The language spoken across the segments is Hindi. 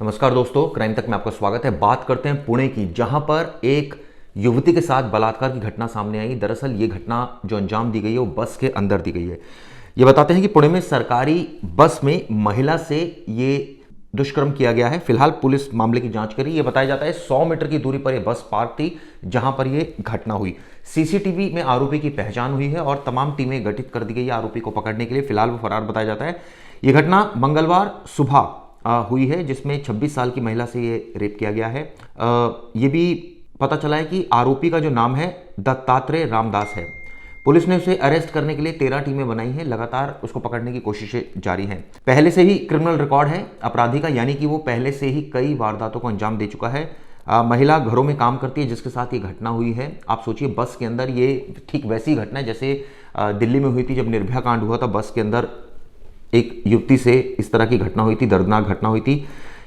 नमस्कार दोस्तों, क्राइम तक में आपका स्वागत है। बात करते हैं पुणे की, जहां पर एक युवती के साथ बलात्कार की घटना सामने आई। दरअसल ये घटना जो अंजाम दी गई है वो बस के अंदर दी गई है। ये बताते हैं कि पुणे में सरकारी बस में महिला से ये दुष्कर्म किया गया है। फिलहाल पुलिस मामले की जांच करी। ये बताया जाता है 100 मीटर की दूरी पर यह बस पार्क थी जहां पर यह घटना हुई। सीसीटीवी में आरोपी की पहचान हुई है और तमाम टीमें गठित कर दी गई है आरोपी को पकड़ने के लिए। फिलहाल वो फरार बताया जाता है। यह घटना मंगलवार सुबह हुई है, जिसमें 26 साल की महिला से ये रेप किया गया है। ये भी पता चला है कि आरोपी का जो नाम है दत्तात्रेय रामदास है। पुलिस ने उसे अरेस्ट करने के लिए 13 टीमें बनाई हैं। लगातार उसको पकड़ने की कोशिशें जारी हैं। पहले से ही क्रिमिनल रिकॉर्ड है अपराधी का, यानी कि वो पहले से ही कई वारदातों को अंजाम दे चुका है। महिला घरों में काम करती है जिसके साथ ये घटना हुई है। आप सोचिए, बस के अंदर ये ठीक वैसी घटना है जैसे दिल्ली में हुई थी जब निर्भया कांड हुआ था। बस के अंदर एक युवती से इस तरह की घटना हुई थी, दर्दनाक घटना हुई थी।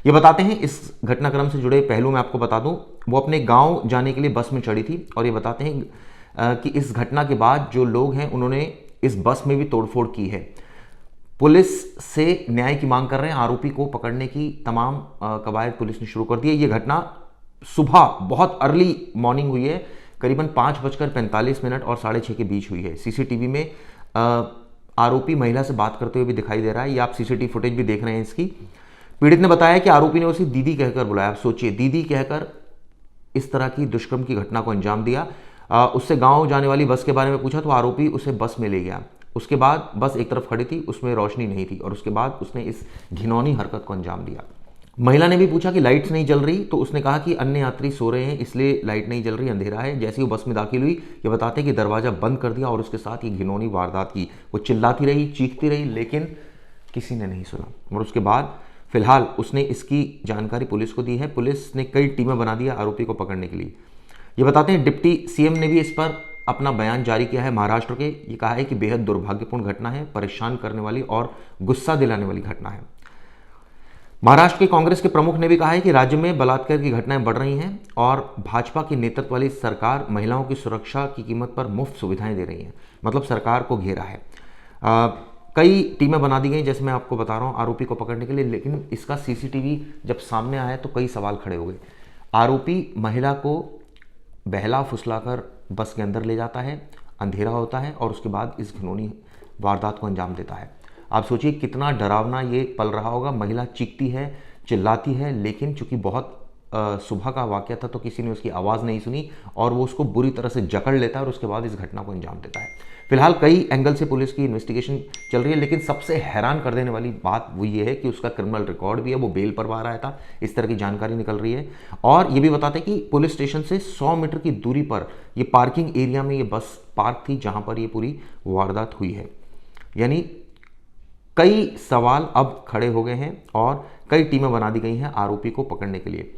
ये बताते हैं इस घटनाक्रम से जुड़े पहलू मैं आपको बता दूं। वो अपने गांव जाने के लिए बस में चढ़ी थी और ये बताते हैं कि इस घटना के बाद जो लोग हैं उन्होंने इस बस में भी तोड़फोड़ की है। पुलिस से न्याय की मांग कर रहे हैं। आरोपी को पकड़ने की तमाम कवायद पुलिस ने शुरू कर दी है। ये घटना सुबह बहुत अर्ली मॉर्निंग हुई है, करीबन 5:45 और 6:30 के बीच हुई है। सीसीटीवी में आरोपी महिला से बात करते हुए भी दिखाई दे रहा है। ये आप सीसीटीवी फुटेज भी देख रहे हैं इसकी। पीड़ित ने बताया कि आरोपी ने उसे दीदी कहकर बुलाया। आप सोचिए, दीदी कहकर इस तरह की दुष्कर्म की घटना को अंजाम दिया। उससे गांव जाने वाली बस के बारे में पूछा तो आरोपी उसे बस में ले गया। उसके बाद बस एक तरफ खड़ी थी, उसमें रोशनी नहीं थी और उसके बाद उसने इस घिनौनी हरकत को अंजाम दिया। महिला ने भी पूछा कि लाइट्स नहीं जल रही, तो उसने कहा कि अन्य यात्री सो रहे हैं इसलिए लाइट नहीं जल रही, अंधेरा है। जैसे ही वो बस में दाखिल हुई, ये बताते हैं कि दरवाजा बंद कर दिया और उसके साथ ये घिनौनी वारदात की। वो चिल्लाती रही, चीखती रही, लेकिन किसी ने नहीं सुना। और उसके बाद फिलहाल उसने इसकी जानकारी पुलिस को दी है। पुलिस ने कई टीमें बना दी है आरोपी को पकड़ने के लिए। ये बताते हैं डिप्टी सीएम ने भी इस पर अपना बयान जारी किया है महाराष्ट्र के। ये कहा है कि बेहद दुर्भाग्यपूर्ण घटना है, परेशान करने वाली और गुस्सा दिलाने वाली घटना है। महाराष्ट्र के कांग्रेस के प्रमुख ने भी कहा है कि राज्य में बलात्कार की घटनाएं बढ़ रही हैं और भाजपा के नेतृत्व वाली सरकार महिलाओं की सुरक्षा की कीमत पर मुफ्त सुविधाएं दे रही है। मतलब सरकार को घेरा है। कई टीमें बना दी गई जैसे मैं आपको बता रहा हूं आरोपी को पकड़ने के लिए। लेकिन इसका सीसीटीवी जब सामने आया तो कई सवाल खड़े हो गए। आरोपी महिला को बहला फुसलाकर बस के अंदर ले जाता है, अंधेरा होता है और उसके बाद इस घिनौनी वारदात को अंजाम देता है। आप सोचिए कितना डरावना ये पल रहा होगा। महिला चीखती है, चिल्लाती है, लेकिन चूंकि बहुत सुबह का वाकया था तो किसी ने उसकी आवाज़ नहीं सुनी और वो उसको बुरी तरह से जकड़ लेता है और उसके बाद इस घटना को अंजाम देता है। फिलहाल कई एंगल से पुलिस की इन्वेस्टिगेशन चल रही है, लेकिन सबसे हैरान कर देने वाली बात वो ये है कि उसका क्रिमिनल रिकॉर्ड भी है। वो बेल पर बाहर आया था, इस तरह की जानकारी निकल रही है। और ये भी बताते हैं कि पुलिस स्टेशन से 100 मीटर की दूरी पर ये पार्किंग एरिया में ये बस पार्क थी जहाँ पर ये पूरी वारदात हुई है। यानी कई सवाल अब खड़े हो गए हैं और कई टीमें बना दी गई हैं आरोपी को पकड़ने के लिए।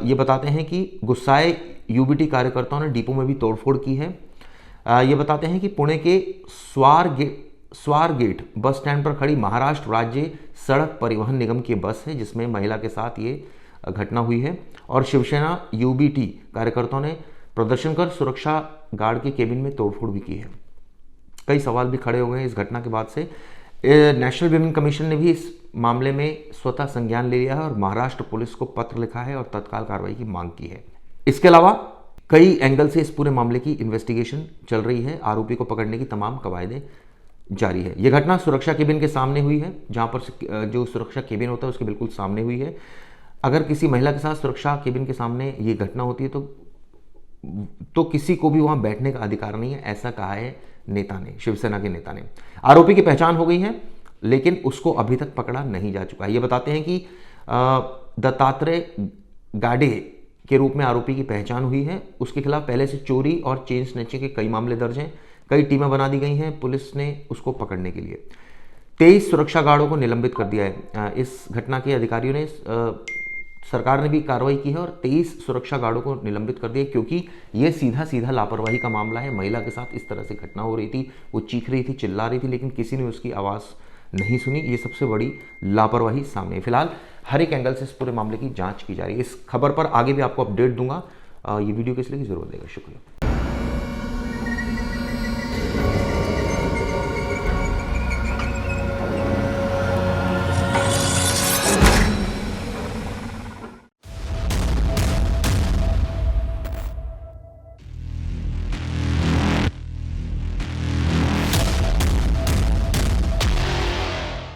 ये बताते हैं कि गुस्साए यूबीटी कार्यकर्ताओं ने डिपो में भी तोड़फोड़ की है। ये बताते हैं कि पुणे के स्वार गेट बस स्टैंड पर खड़ी महाराष्ट्र राज्य सड़क परिवहन निगम की बस है जिसमें महिला के साथ ये घटना हुई है। और शिवसेना यूबीटी कार्यकर्ताओं ने प्रदर्शन कर सुरक्षा गार्ड के केबिन में तोड़फोड़ भी की है। कई सवाल भी खड़े हो गए हैं इस घटना के बाद से। नेशनल विमेन कमीशन ने भी इस मामले में स्वतः संज्ञान ले लिया है और महाराष्ट्र पुलिस को पत्र लिखा है और तत्काल कार्रवाई की मांग की है। इसके अलावा कई एंगल से इस पूरे मामले की इन्वेस्टिगेशन चल रही है। आरोपी को पकड़ने की तमाम कवायदें जारी है। यह घटना सुरक्षा केबिन के सामने हुई है, जहां पर जो सुरक्षा केबिन होता है उसके बिल्कुल सामने हुई है। अगर किसी महिला के साथ सुरक्षा केबिन के सामने ये घटना होती है तो किसी को भी वहां बैठने का अधिकार नहीं है, ऐसा कहा है नेता ने, शिवसेना के नेता ने। आरोपी की पहचान हो गई है लेकिन उसको अभी तक पकड़ा नहीं जा चुका है। ये बताते हैं कि दत्तात्रेय गाडे के रूप में आरोपी की पहचान हुई है। उसके खिलाफ पहले से चोरी और चेन स्नैचिंग के कई मामले दर्ज हैं। कई टीमें बना दी गई हैं पुलिस ने उसको पकड़ने के लिए। 23 सुरक्षा गार्डों को निलंबित कर दिया है। इस घटना के अधिकारियों ने सरकार ने भी कार्रवाई की है और 23 सुरक्षा गार्डों को निलंबित कर दिया क्योंकि ये सीधा सीधा लापरवाही का मामला है। महिला के साथ इस तरह से घटना हो रही थी, वो चीख रही थी, चिल्ला रही थी, लेकिन किसी ने उसकी आवाज़ नहीं सुनी। ये सबसे बड़ी लापरवाही सामने है। फिलहाल हर एक एंगल से इस पूरे मामले की जांच की जा रही है। इस खबर पर आगे भी आपको अपडेट दूंगा। ये वीडियो किस लिए की जरूरत देगा। शुक्रिया।